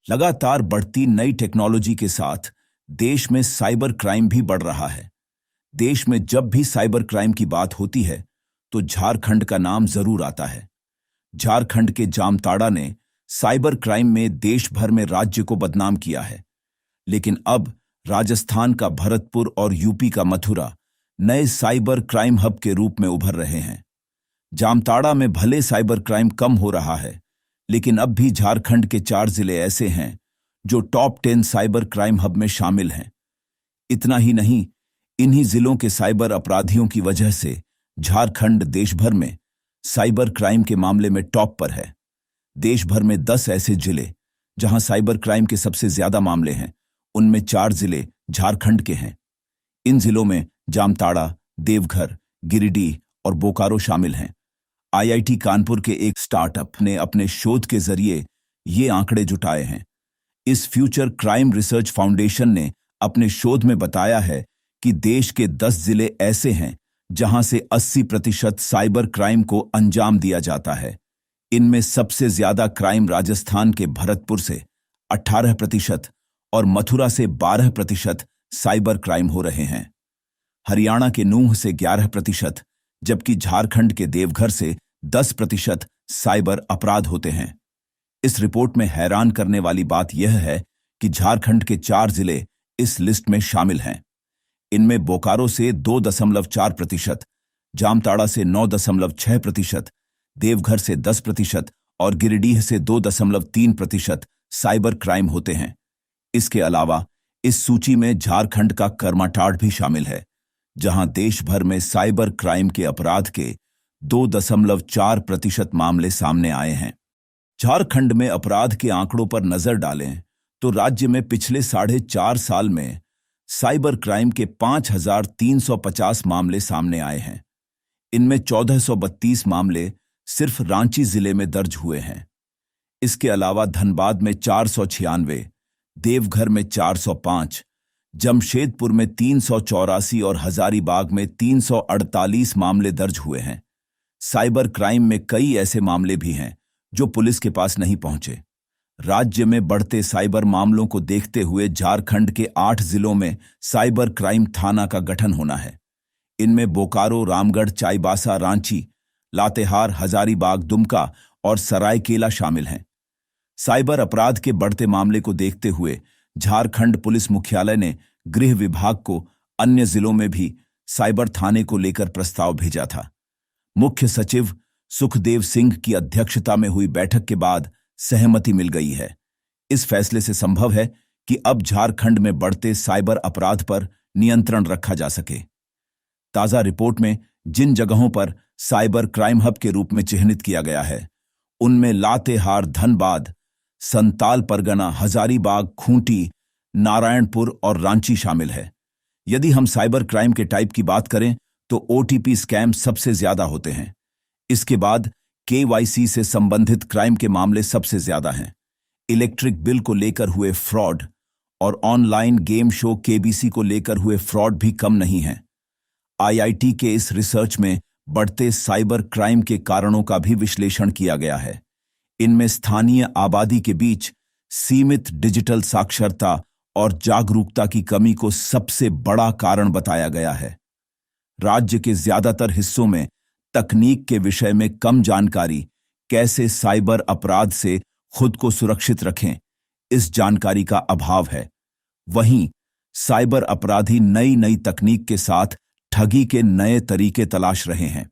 लगातार बढ़ती नई टेक्नोलॉजी के साथ देश में साइबर क्राइम भी बढ़ रहा है। देश में जब भी साइबर क्राइम की बात होती है तो झारखंड का नाम जरूर आता है। झारखंड के जामताड़ा ने साइबर क्राइम में देश भर में राज्य को बदनाम किया है, लेकिन अब राजस्थान का भरतपुर और यूपी का मथुरा नए साइबर क्राइम हब के रूप में उभर रहे हैं। जामताड़ा में भले साइबर क्राइम कम हो रहा है, लेकिन अब भी झारखंड के 4 जिले ऐसे हैं जो टॉप 10 साइबर क्राइम हब में शामिल हैं। इतना ही नहीं, इन्हीं जिलों के साइबर अपराधियों की वजह से झारखंड देश भर में साइबर क्राइम के मामले में टॉप पर है। देश भर में 10 ऐसे जिले जहां साइबर क्राइम के सबसे ज्यादा मामले हैं, उनमें 4 जिले झारखंड के हैं। इन जिलों में जामताड़ा, देवघर, गिरिडीह और बोकारो शामिल हैं। आईआईटी कानपुर के एक स्टार्टअप ने अपने शोध के जरिए ये आंकड़े जुटाए हैं। इस फ्यूचर क्राइम रिसर्च फाउंडेशन ने अपने शोध में बताया है कि देश के 10 जिले ऐसे हैं जहां से 80% साइबर क्राइम को अंजाम दिया जाता है। इनमें सबसे ज्यादा क्राइम राजस्थान के भरतपुर से 18% और मथुरा से 12% साइबर क्राइम हो रहे हैं। हरियाणा के नूंह से 11%, जबकि झारखंड के देवघर से 10% साइबर अपराध होते हैं। इस रिपोर्ट में हैरान करने वाली बात यह है कि झारखंड के 4 जिले इस लिस्ट में शामिल हैं। इनमें बोकारो से 2.4%, जामताड़ा से 9.6%, देवघर से 10% और गिरिडीह से 2.3% साइबर क्राइम होते हैं। इसके अलावा इस सूची में झारखंड का करमाटाड़ भी शामिल है, जहां देश भर में साइबर क्राइम के अपराध के 2.4% मामले सामने आए हैं। झारखंड में अपराध के आंकड़ों पर नजर डालें तो राज्य में पिछले 4.5 साल में साइबर क्राइम के 5,350 मामले सामने आए हैं। इनमें 1432 मामले सिर्फ रांची जिले में दर्ज हुए हैं। इसके अलावा धनबाद में 496, देवघर में 405, जमशेदपुर में 384 और हजारीबाग में 348 मामले दर्ज हुए हैं। साइबर क्राइम में कई ऐसे मामले भी हैं जो पुलिस के पास नहीं पहुंचे। राज्य में बढ़ते साइबर मामलों को देखते हुए झारखंड के 8 जिलों में साइबर क्राइम थाना का गठन होना है। इनमें बोकारो, रामगढ़, चाईबासा, रांची, लातेहार, हजारीबाग, दुमका और सरायकेला शामिल हैं। साइबर अपराध के बढ़ते मामले को देखते हुए झारखंड पुलिस मुख्यालय ने गृह विभाग को अन्य जिलों में भी साइबर थाने को लेकर प्रस्ताव भेजा था। मुख्य सचिव सुखदेव सिंह की अध्यक्षता में हुई बैठक के बाद सहमति मिल गई है। इस फैसले से संभव है कि अब झारखंड में बढ़ते साइबर अपराध पर नियंत्रण रखा जा सके। ताजा रिपोर्ट में जिन जगहों पर साइबर क्राइम हब के रूप में चिह्नित किया गया है, उनमें लातेहार, धनबाद, संताल परगना, हजारीबाग, खूंटी, नारायणपुर और रांची शामिल है। यदि हम साइबर क्राइम के टाइप की बात करें तो ओटीपी स्कैम सबसे ज्यादा होते हैं। इसके बाद केवाईसी से संबंधित क्राइम के मामले सबसे ज्यादा हैं। इलेक्ट्रिक बिल को लेकर हुए फ्रॉड और ऑनलाइन गेम शो केबीसी को लेकर हुए फ्रॉड भी कम नहीं हैं। आईआईटी के इस रिसर्च में बढ़ते साइबर क्राइम के कारणों का भी विश्लेषण किया गया है। इनमें स्थानीय आबादी के बीच सीमित डिजिटल साक्षरता और जागरूकता की कमी को सबसे बड़ा कारण बताया गया है। राज्य के ज्यादातर हिस्सों में तकनीक के विषय में कम जानकारी, कैसे साइबर अपराध से खुद को सुरक्षित रखें, इस जानकारी का अभाव है। वहीं साइबर अपराधी नई नई तकनीक के साथ ठगी के नए तरीके तलाश रहे हैं।